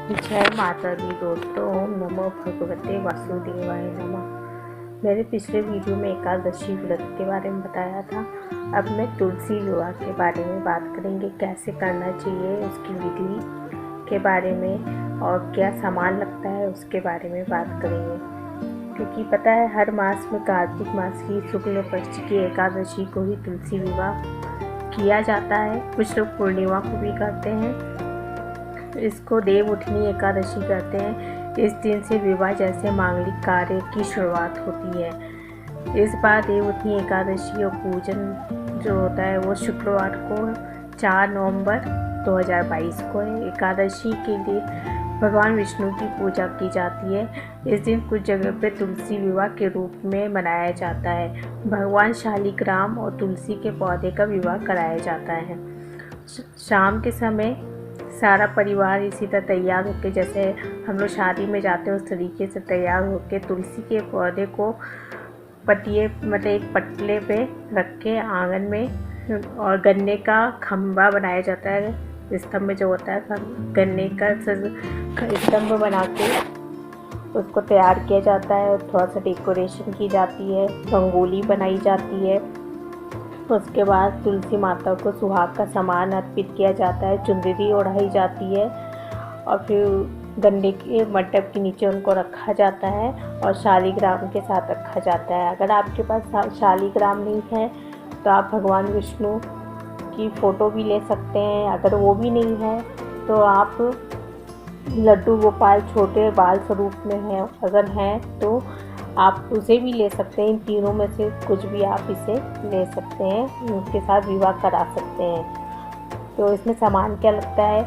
जय माता दी दोस्तों। ओम नमो भगवते वासुदेवाय नमः। मैंने पिछले वीडियो में एकादशी व्रत के बारे में बताया था। अब मैं तुलसी विवाह के बारे में बात करेंगे, कैसे करना चाहिए, उसकी विधि के बारे में और क्या सामान लगता है उसके बारे में बात करेंगे। क्योंकि पता है हर मास में कार्तिक मास की शुक्ल पक्ष की एकादशी को ही तुलसी विवाह किया जाता है। कुछ लोग पूर्णिमा को भी करते हैं। इसको देव उठनी एकादशी कहते हैं। इस दिन से विवाह जैसे मांगलिक कार्य की शुरुआत होती है। इस बार देव उठनी एकादशी और पूजन जो होता है वो शुक्रवार को 4 नवंबर 2022 को है। एकादशी के लिए भगवान विष्णु की पूजा की जाती है। इस दिन कुछ जगह पे तुलसी विवाह के रूप में मनाया जाता है। भगवान शालिग्राम और तुलसी के पौधे का विवाह कराया जाता है। शाम के समय सारा परिवार इसी तरह तैयार होकर, जैसे हम लोग शादी में जाते हैं उस तरीके से तैयार होकर तुलसी के पौधे को पटिए मतलब एक पटले पे रख के आंगन में, और गन्ने का खम्बा बनाया जाता है। स्तंभ जो होता है गन्ने का स्तंभ बना के उसको तैयार किया जाता है। थोड़ा सा डेकोरेशन की जाती है, रंगोली बनाई जाती है। उसके बाद तुलसी माता को सुहाग का सामान अर्पित किया जाता है, चुंदरी ओढ़ाई जाती है और फिर गन्ने के मंडप के नीचे उनको रखा जाता है और शालिग्राम के साथ रखा जाता है। अगर आपके पास शालिग्राम नहीं है तो आप भगवान विष्णु की फ़ोटो भी ले सकते हैं। अगर वो भी नहीं है तो आप लड्डू गोपाल छोटे बाल स्वरूप में है, अगर हैं तो आप उसे भी ले सकते हैं। इन तीनों में से कुछ भी आप इसे ले सकते हैं, उनके साथ विवाह करा सकते हैं। तो इसमें सामान क्या लगता है,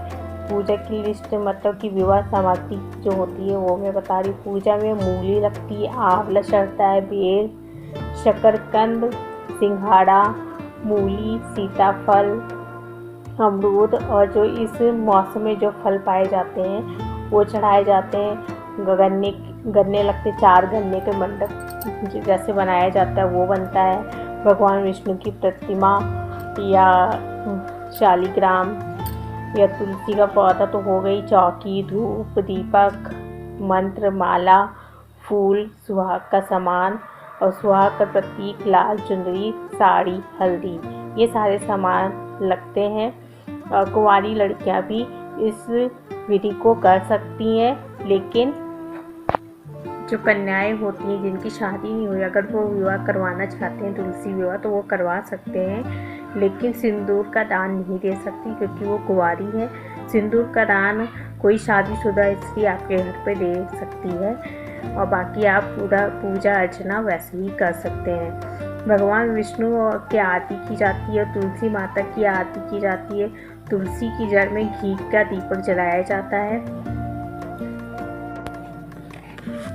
पूजा की लिस्ट मतलब कि विवाह सामग्री जो होती है वो मैं बता रही हूँ। पूजा में मूली लगती है, आंवला चढ़ता है, बेल, शकरकंद, सिंघाड़ा, मूली, सीताफल, अमरूद और जो इस मौसम में जो फल पाए जाते हैं वो चढ़ाए जाते हैं। गन्ने लगते, 4 गन्ने के मंडप जैसे बनाया जाता है वो बनता है। भगवान विष्णु की प्रतिमा या शालिग्राम या तुलसी का पौधा तो हो गई, चौकी, धूप, दीपक, मंत्र, माला, फूल, सुहाग का सामान और सुहाग का प्रतीक लाल चुनरी, साड़ी, हल्दी, ये सारे सामान लगते हैं। कुंवारी लड़कियां भी इस विधि को कर सकती हैं, लेकिन जो कन्याएं होती हैं जिनकी शादी नहीं हुई, अगर वो विवाह करवाना चाहते हैं तुलसी विवाह तो वो करवा सकते हैं, लेकिन सिंदूर का दान नहीं दे सकती क्योंकि वो कुंवारी है। सिंदूर का दान कोई शादीशुदा स्त्री आपके घर पे दे सकती है और बाकी आप पूरा पूजा अर्चना वैसे ही कर सकते हैं। भगवान विष्णु की आरती की जाती है, तुलसी माता की आरती की जाती है। तुलसी की जड़ में घी का दीपक जलाया जाता है।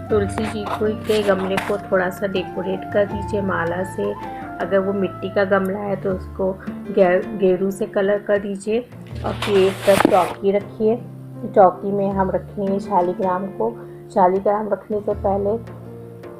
तुलसी जी को के गमले को थोड़ा सा डेकोरेट कर दीजिए माला से। अगर वो मिट्टी का गमला है तो उसको गेरू से कलर कर दीजिए और फिर एक तरफ चौकी रखिए। चौकी में हम रखेंगे शालिग्राम को। शालिग्राम रखने से पहले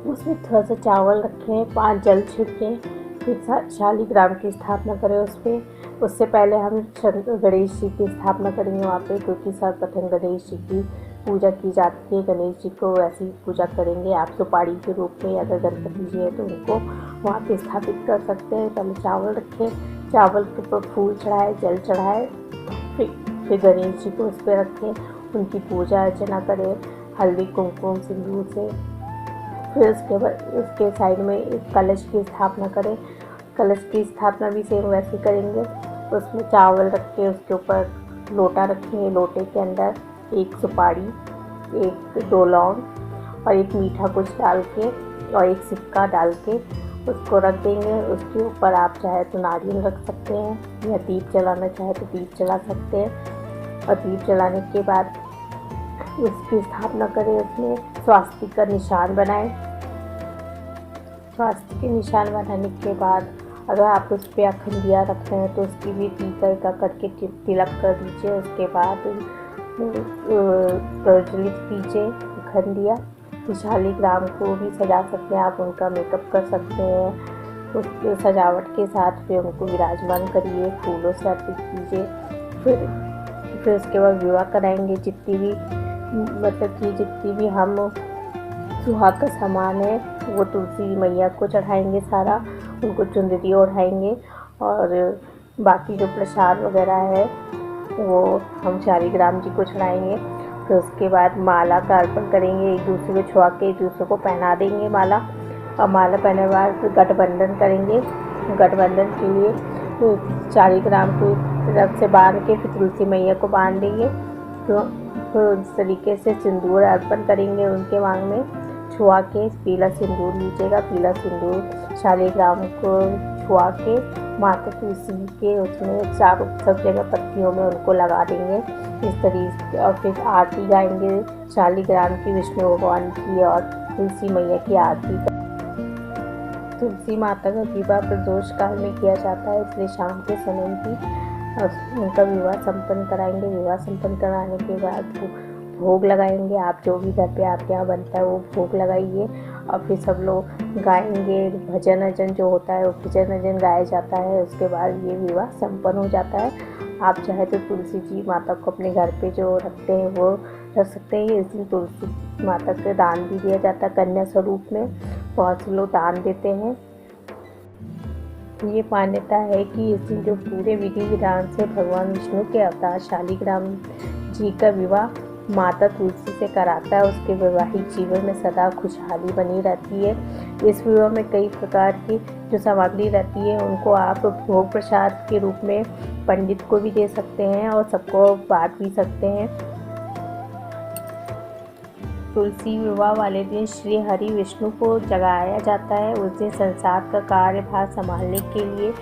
उसमें थोड़ा सा चावल रखें, 5 जल छिड़कें, फिर शालिग्राम की स्थापना करें उस पर। उससे पहले हम गणेश जी की स्थापना करेंगे वहाँ पे, क्योंकि सर्वप्रथम गणेश जी की पूजा की जाती है। गणेश जी को वैसी पूजा करेंगे आप सुपारी के रूप में। अगर गणपति जी है तो उनको वहाँ पे स्थापित कर सकते हैं। पहले चावल रखें, चावल के ऊपर फूल चढ़ाए, जल चढ़ाए, फिर गणेश जी को उस पर रखें, उनकी पूजा अर्चना करें हल्दी कुमकुम सिंदूर से। फिर उसके बाद उसके साइड में एक कलश की स्थापना करें। कलश की स्थापना भी सेम वैसे करेंगे। उसमें चावल रख के उसके ऊपर लोटा रखेंगे, लोटे के अंदर एक सुपारी, 1-2 लौंग और एक मीठा कुछ डाल के और एक सिक्का डाल के उसको रख देंगे। उसके ऊपर आप चाहे तो नारियल रख सकते हैं या दीप जलाना चाहे तो दीप जला सकते हैं। और दीप जलाने के बाद उसकी स्थापना करें। उसमें स्वास्तिक का निशान बनाएं। स्वास्तिक के निशान बनाने के बाद अगर आप उस पर अखंडिया रख रहे हैं तो उसकी भी टीकर का करके तिलक कर दीजिए। उसके बाद प्रज्वलित कीजिए अखंडिया। शालिग्राम को भी सजा सकते हैं आप, उनका मेकअप कर सकते हैं। उसके सजावट के साथ फिर उनको विराजमान करिए, फूलों से अर्पित कीजिए। फिर उसके बाद विवाह कराएंगे। जितनी भी मतलब कि जितनी भी हम सुहाग का सामान है वो तुलसी मैया को चढ़ाएंगे सारा, उनको चुंदरी ओढ़ाएंगे और बाकी जो प्रसाद वगैरह है वो हम शालिग्राम जी को चढ़ाएंगे। फिर उसके बाद माला का अर्पण करेंगे, एक दूसरे को छुआ के एक दूसरे को पहना देंगे माला, और माला पहनने के बाद फिर गठबंधन करेंगे। गठबंधन के लिए तो शालिग्राम को रथ से बांध के फिर तुलसी मैया को बांध देंगे। तो फिर इस तरीके से सिंदूर अर्पण करेंगे उनके मांग में, छुआ के पीला सिंदूर लीजिएगा, पीला सिंदूर शालिग्राम को छुआ के माता तुलसी के उसमें चारों सब जगह पत्तियों में उनको लगा देंगे इस तरीके। और फिर आरती गाएंगे शालिग्राम की, विष्णु भगवान की और तुलसी मैया की आरती। तुलसी माता का विवाह प्रदोष काल में किया जाता है, इसलिए शाम के समय भी उनका विवाह संपन्न कराएंगे। विवाह संपन्न कराने के बाद भोग लगाएंगे। आप जो भी घर पे आपके यहाँ बनता है वो भोग लगाइए, और फिर सब लोग गाएंगे भजन अजन जो होता है वो भजन अजन गाया जाता है। उसके बाद ये विवाह संपन्न हो जाता है। आप चाहे तो तुलसी जी माता को अपने घर पे जो रखते हैं वो रख सकते हैं। इस दिन तुलसी माता का दान भी दिया जाता है कन्या स्वरूप में, बहुत से लोग दान देते हैं। ये मान्यता है कि इस दिन जो पूरे विधि विधान से भगवान विष्णु के अवतार शालिग्राम जी का विवाह माता तुलसी से कराता है, उसके वैवाहिक जीवन में सदा खुशहाली बनी रहती है। इस विवाह में कई प्रकार की जो सामग्री रहती है उनको आप भोग प्रसाद के रूप में पंडित को भी दे सकते हैं और सबको बांट भी सकते हैं। तुलसी विवाह वाले दिन श्री हरि विष्णु को जगाया जाता है। उस दिन संसार का कार्यभार संभालने के लिए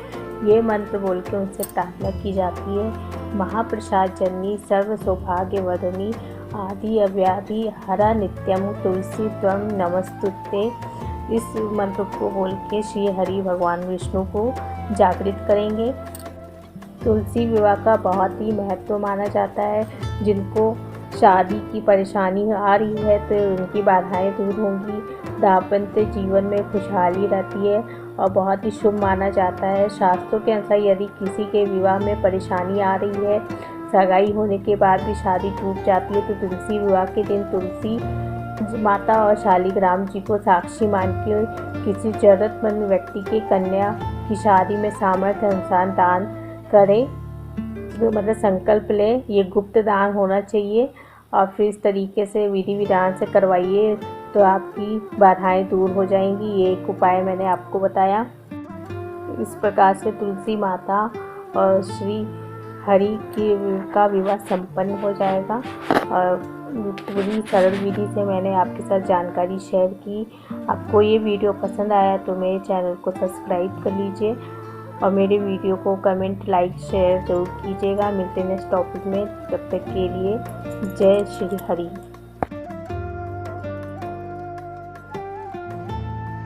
ये मंत्र बोल के उनसे प्रार्थना की जाती है। महाप्रसाद जननी सर्व सौभाग्यवर्धनी आदि अव्याधि हरा नित्यम तुलसी त्वं नमस्तुते। इस मंत्र को बोल के श्री हरि भगवान विष्णु को जागृत करेंगे। तुलसी विवाह का बहुत ही महत्व माना जाता है। जिनको शादी की परेशानी आ रही है तो उनकी बाधाएं दूर होंगी, दाम्पत्य जीवन में खुशहाली रहती है और बहुत ही शुभ माना जाता है। शास्त्रों के अनुसार यदि किसी के विवाह में परेशानी आ रही है, सगाई होने के बाद भी शादी टूट जाती है, तो तुलसी विवाह के दिन तुलसी माता और शालिग्राम जी को साक्षी मान के किसी जरूरतमंद व्यक्ति की कन्या की शादी में सामर्थ्य अनुसार दान करें, मतलब संकल्प लें। ये गुप्त दान होना चाहिए और फिर इस तरीके से विधि विधान से करवाइए तो आपकी बाधाएं दूर हो जाएंगी। ये एक उपाय मैंने आपको बताया। इस प्रकार से तुलसी माता और श्री हरि का विवाह संपन्न हो जाएगा। और पूरी सरल विधि से मैंने आपके साथ जानकारी शेयर की। आपको ये वीडियो पसंद आया तो मेरे चैनल को सब्सक्राइब कर लीजिए और मेरे वीडियो को कमेंट लाइक शेयर जरूर कीजिएगा। मिलते हैं नेक्स्ट टॉपिक में, तब तक के लिए जय श्री हरि।